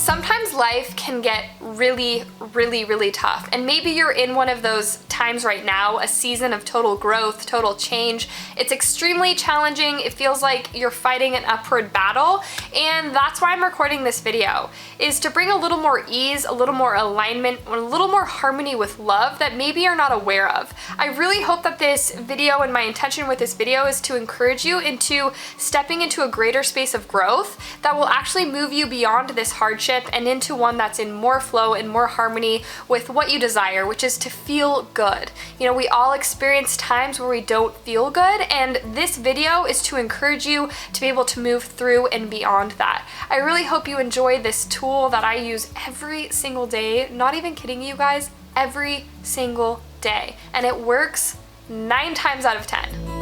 Sometimes life can get really, really tough, and maybe you're in one of those times right now, a season of total growth, total change. It's extremely challenging. It feels like you're fighting an upward battle, and that's why I'm recording this video, is to bring a little more ease, a little more alignment, a little more harmony with love that maybe you're not aware of. I really hope that this video, and my intention with this video, is to encourage you into stepping into a greater space of growth that will actually move you beyond this hardship and into one that's in more flow and more harmony with what you desire, which is to feel good. You know, we all experience times where we don't feel good, and this video is to encourage you to be able to move through and beyond that. I really hope you enjoy this tool that I use every single day, not even kidding you guys, every single day, and it works 9 times out of 10.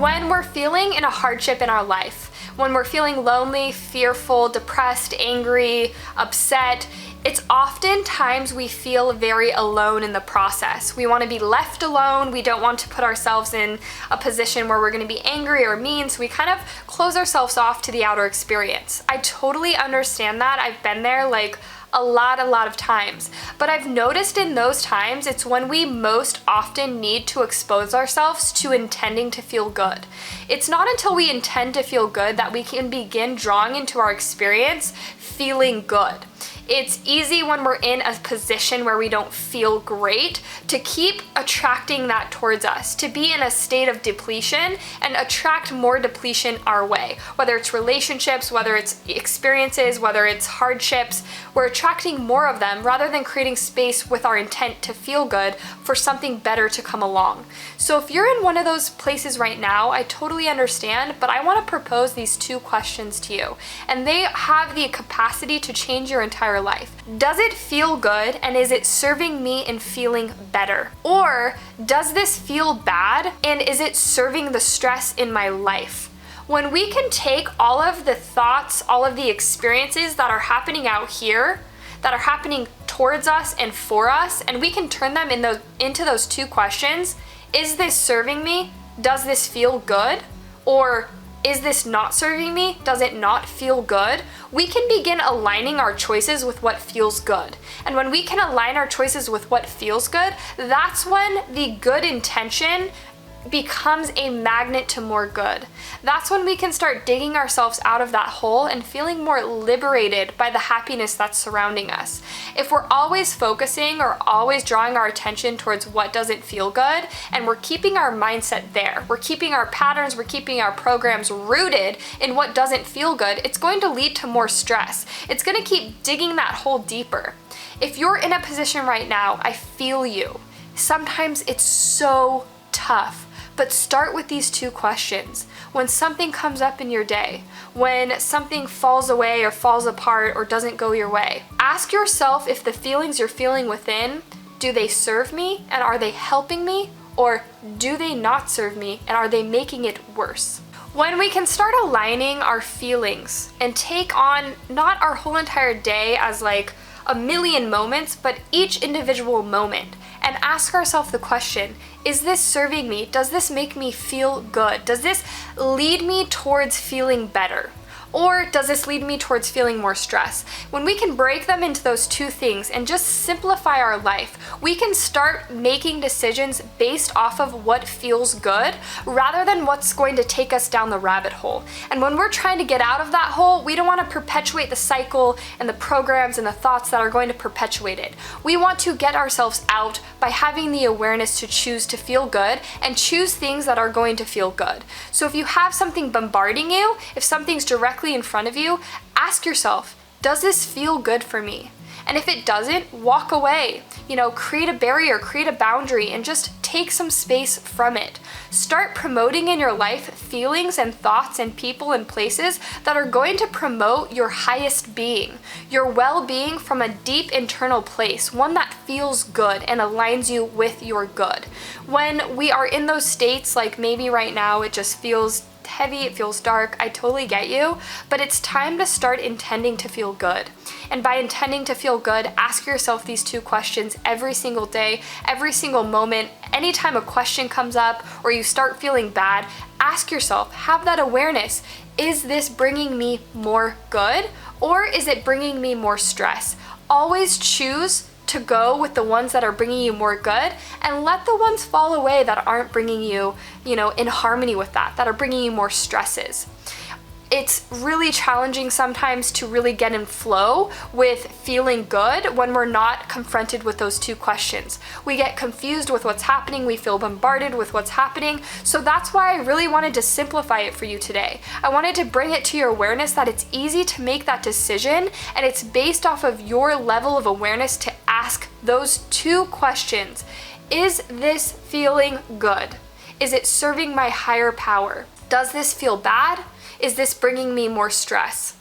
When we're feeling in a hardship in our life, when we're feeling lonely, fearful, depressed, angry, upset, it's often times we feel very alone in the process. We want to be left alone. We don't want to put ourselves in a position where we're going to be angry or mean, so we kind of close ourselves off to the outer experience. I totally understand that. I've been there like a lot of times, but I've noticed in those times it's when we most often need to expose ourselves to intending to feel good. It's not until we intend to feel good that we can begin drawing into our experience feeling good. It's easy when we're in a position where we don't feel great to keep attracting that towards us, to be in a state of depletion and attract more depletion our way. Whether it's relationships, whether it's experiences, whether it's hardships, we're attracting more of them rather than creating space with our intent to feel good for something better to come along. So if you're in one of those places right now, I totally understand, but I want to propose these 2 questions to you, and they have the capacity to change your entire life. Does it feel good, and is it serving me in feeling better? Or does this feel bad, and is it serving the stress in my life? When we can take all of the thoughts, all of the experiences that are happening out here, that are happening towards us and for us, and we can turn them into those 2 questions, is this serving me? Does this feel good? Or is this not serving me? Does it not feel good? We can begin aligning our choices with what feels good. And when we can align our choices with what feels good, that's when the good intention becomes a magnet to more good. That's when we can start digging ourselves out of that hole and feeling more liberated by the happiness that's surrounding us. If we're always focusing or always drawing our attention towards what doesn't feel good, and we're keeping our mindset there, we're keeping our patterns, we're keeping our programs rooted in what doesn't feel good, it's going to lead to more stress. It's going to keep digging that hole deeper. If you're in a position right now, I feel you. Sometimes it's so tough. But start with these 2 questions. When something comes up in your day, when something falls away or falls apart or doesn't go your way, ask yourself if the feelings you're feeling within, do they serve me and are they helping me, or do they not serve me and are they making it worse? When we can start aligning our feelings and take on not our whole entire day as like a million moments, but each individual moment, and ask ourselves the question, is this serving me? Does this make me feel good? Does this lead me towards feeling better? Or does this lead me towards feeling more stress? When we can break them into those 2 things and just simplify our life, we can start making decisions based off of what feels good rather than what's going to take us down the rabbit hole. And when we're trying to get out of that hole, we don't want to perpetuate the cycle and the programs and the thoughts that are going to perpetuate it. We want to get ourselves out by having the awareness to choose to feel good and choose things that are going to feel good. So if you have something bombarding you, if something's directly in front of you, ask yourself, does this feel good for me? And if it doesn't, walk away. You know, create a barrier, create a boundary, and just take some space from it. Start promoting in your life feelings and thoughts and people and places that are going to promote your highest being, your well-being from a deep internal place, one that feels good and aligns you with your good. When we are in those states, like maybe right now it just feels heavy, it feels dark, I totally get you, but it's time to start intending to feel good. And by intending to feel good, ask yourself these 2 questions every single day, every single moment. Anytime a question comes up or you start feeling bad, ask yourself, have that awareness. Is this bringing me more good, or is it bringing me more stress? Always choose to go with the ones that are bringing you more good, and let the ones fall away that aren't bringing you, in harmony with that are bringing you more stresses. It's really challenging sometimes to really get in flow with feeling good when we're not confronted with those 2 questions. We get confused with what's happening, we feel bombarded with what's happening, so that's why I really wanted to simplify it for you today. I wanted to bring it to your awareness that it's easy to make that decision, and it's based off of your level of awareness to ask those 2 questions. Is this feeling good? Is it serving my higher power? Does this feel bad? Is this bringing me more stress?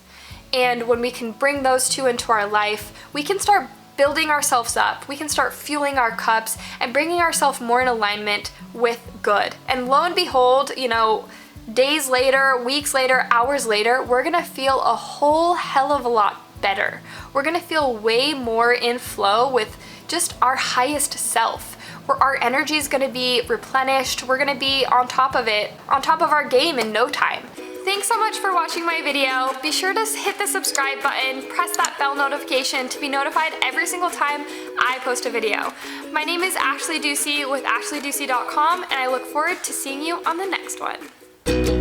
And when we can bring those 2 into our life, we can start building ourselves up. We can start fueling our cups and bringing ourselves more in alignment with good. And lo and behold, days later, weeks later, hours later, we're gonna feel a whole hell of a lot better. We're gonna feel way more in flow with just our highest self, where our energy is gonna be replenished. We're gonna be on top of it, on top of our game in no time. Thanks so much for watching my video. Be sure to hit the subscribe button, press that bell notification to be notified every single time I post a video. My name is Ashley Ducey with AshleyDucey.com, and I look forward to seeing you on the next one.